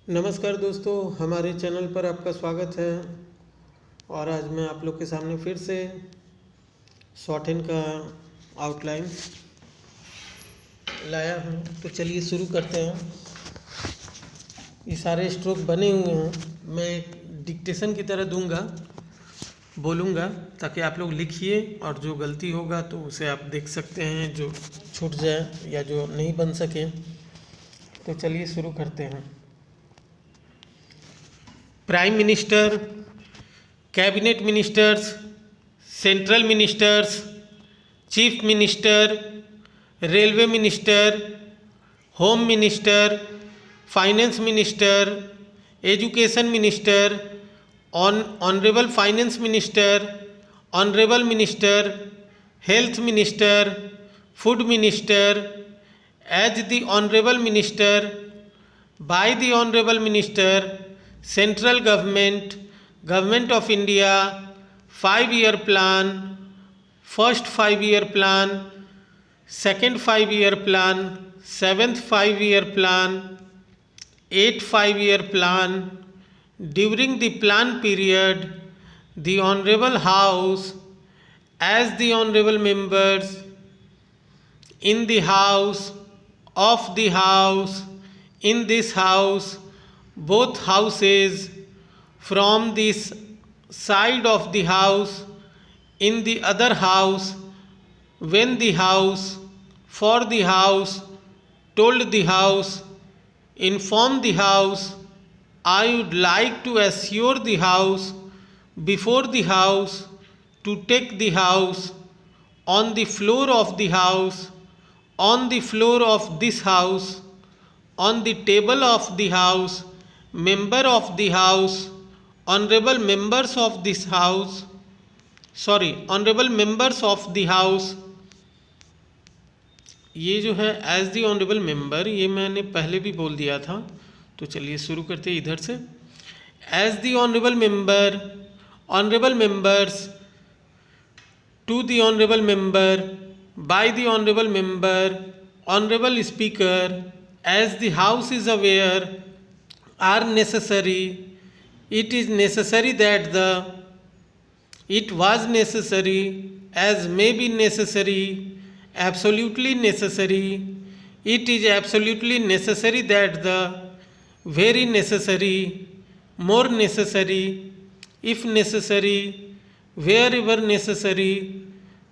नमस्कार दोस्तों, हमारे चैनल पर आपका स्वागत है। और आज मैं आप लोग के सामने फिर से शॉर्ट हैंड का आउटलाइन लाया हूँ। तो चलिए शुरू करते हैं। ये सारे स्ट्रोक बने हुए हैं, मैं डिक्टेशन की तरह दूंगा, बोलूँगा, ताकि आप लोग लिखिए और जो गलती होगा तो उसे आप देख सकते हैं, जो छूट जाए या जो नहीं बन सके। तो चलिए शुरू करते हैं। Prime minister, cabinet ministers, central ministers, chief minister, railway minister, home minister, finance minister, education minister, honourable finance minister, honourable minister, health minister, food minister, as the honourable minister, by the honourable minister, central government, government of India, 5-year plan, first 5-year plan, second 5-year plan, 7th 5-year plan, 8th 5-year plan. During the plan period, the Honorable House, as the Honorable members in the House, of the House, in this House, both houses, from this side of the House, in the other House, when the House, for the House, told the House, inform the House, I would like to assure the House, before the House, to take the House, on the floor of the House, on the floor of this House, on the table of the House, member of the House, honorable members of this House, honorable members of the House. ये जो है as the honourable member, ये मैंने पहले भी बोल दिया था। तो चलिए शुरू करते हैं इधर से। As the honourable member, honourable members, to the honourable member, by the honourable member, honourable speaker, as the house is aware, are necessary, it is necessary that the, it was necessary, as may be necessary, absolutely necessary, it is absolutely necessary that the, very necessary, more necessary, if necessary, wherever necessary,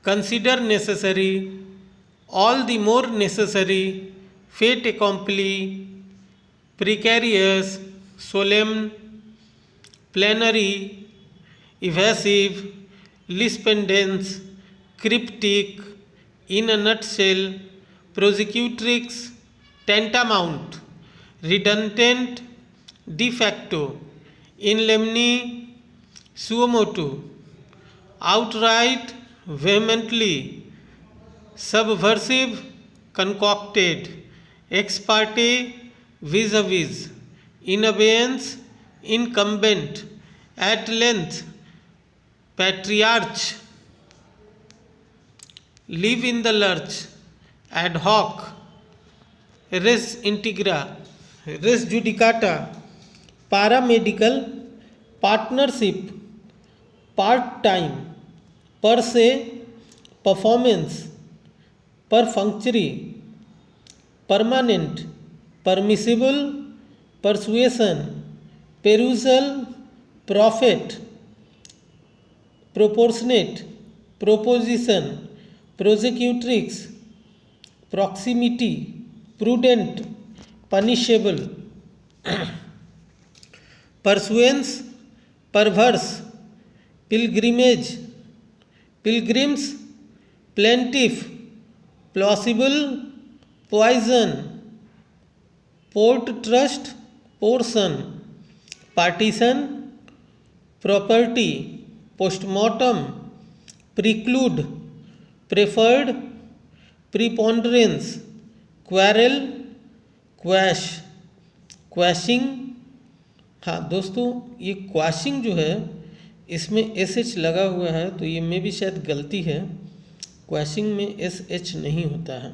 consider necessary, all the more necessary, fait accompli, precarious, solemn, plenary, evasive, lispendence, cryptic, in a nutshell, prosecutrix, tantamount, redundant, de facto, in lemni, suo motu, outright, vehemently, subversive, concocted, ex parte, vis-a-vis, in abeyance, incumbent, at length, patriarch, live in the lurch, ad hoc, res integra, res judicata, paramedical, partnership, part-time, per se, performance, perfunctory, permanent, permissible, persuasion, perusal, profit, proportionate, proposition, prosecutrix, proximity, prudent, punishable, pursuance, perverse, pilgrimage, pilgrims, plaintiff, plausible, poison, port trust, portion, partition, property, postmortem, preclude, preferred, preponderance, quarrel, quash, quashing। हाँ दोस्तों, ये quashing जो है इसमें SH लगा हुआ है, तो ये में भी शायद गलती है। क्वाशिंग में SH नहीं होता है,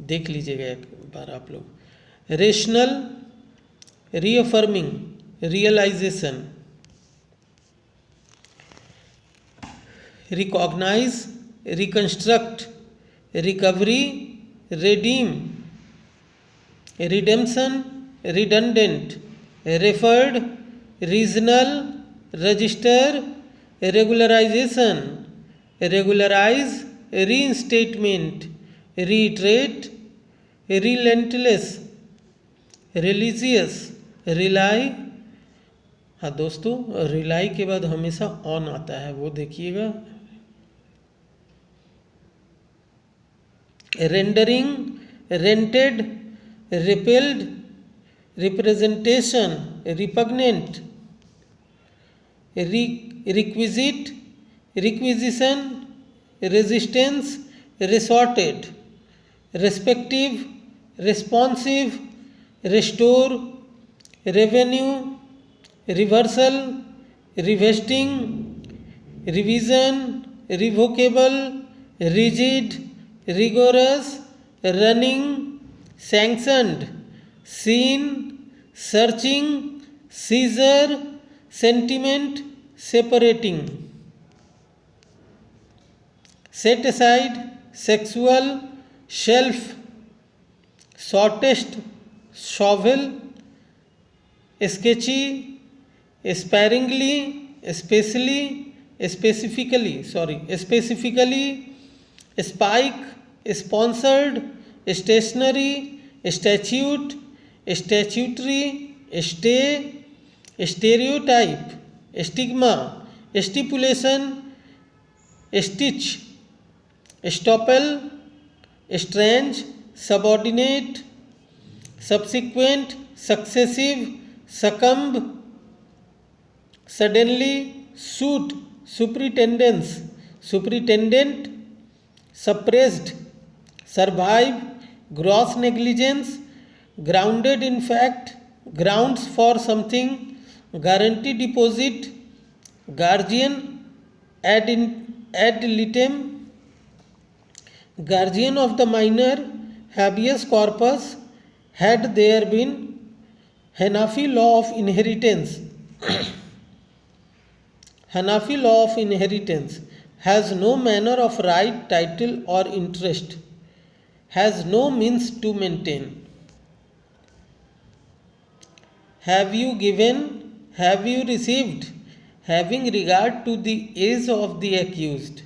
देख लीजिएगा एक बार आप लोग। Rational, reaffirming, realization, recognize, reconstruct, recovery, redeem, redemption, redundant, referred, regional, register, regularization, regularize, reinstatement, reiterate, relentless, religious, rely। हाँ दोस्तों, रिलाई के बाद हमेशा ऑन आता है, वो देखिएगा। Rendering, rented, repelled, representation, repugnant, requisite, requisition, resistance, resorted, respective, responsive, restore, revenue, reversal, revesting, revision, revocable, rigid, rigorous, running, sanctioned, seen, searching, seizure, sentiment, separating, set aside, sexual, shelf, shortest, shovel, sketchy, sparingly, specifically, spike, sponsored, stationary, statute, statutory, stay, stereotype, stigma, stipulation, stitch, stopple, strange, subordinate, subsequent, successive, succumb, suddenly, suit, superintendence, superintendent, suppressed, survive, gross negligence, grounded in fact, grounds for something, guarantee deposit, guardian ad litem, guardian of the minor, habeas corpus, had there been, Hanafi law of inheritance. Hanafi law of inheritance has no manner of right, title or interest, has no means to maintain. Have you given, have you received, having regard to the age of the accused.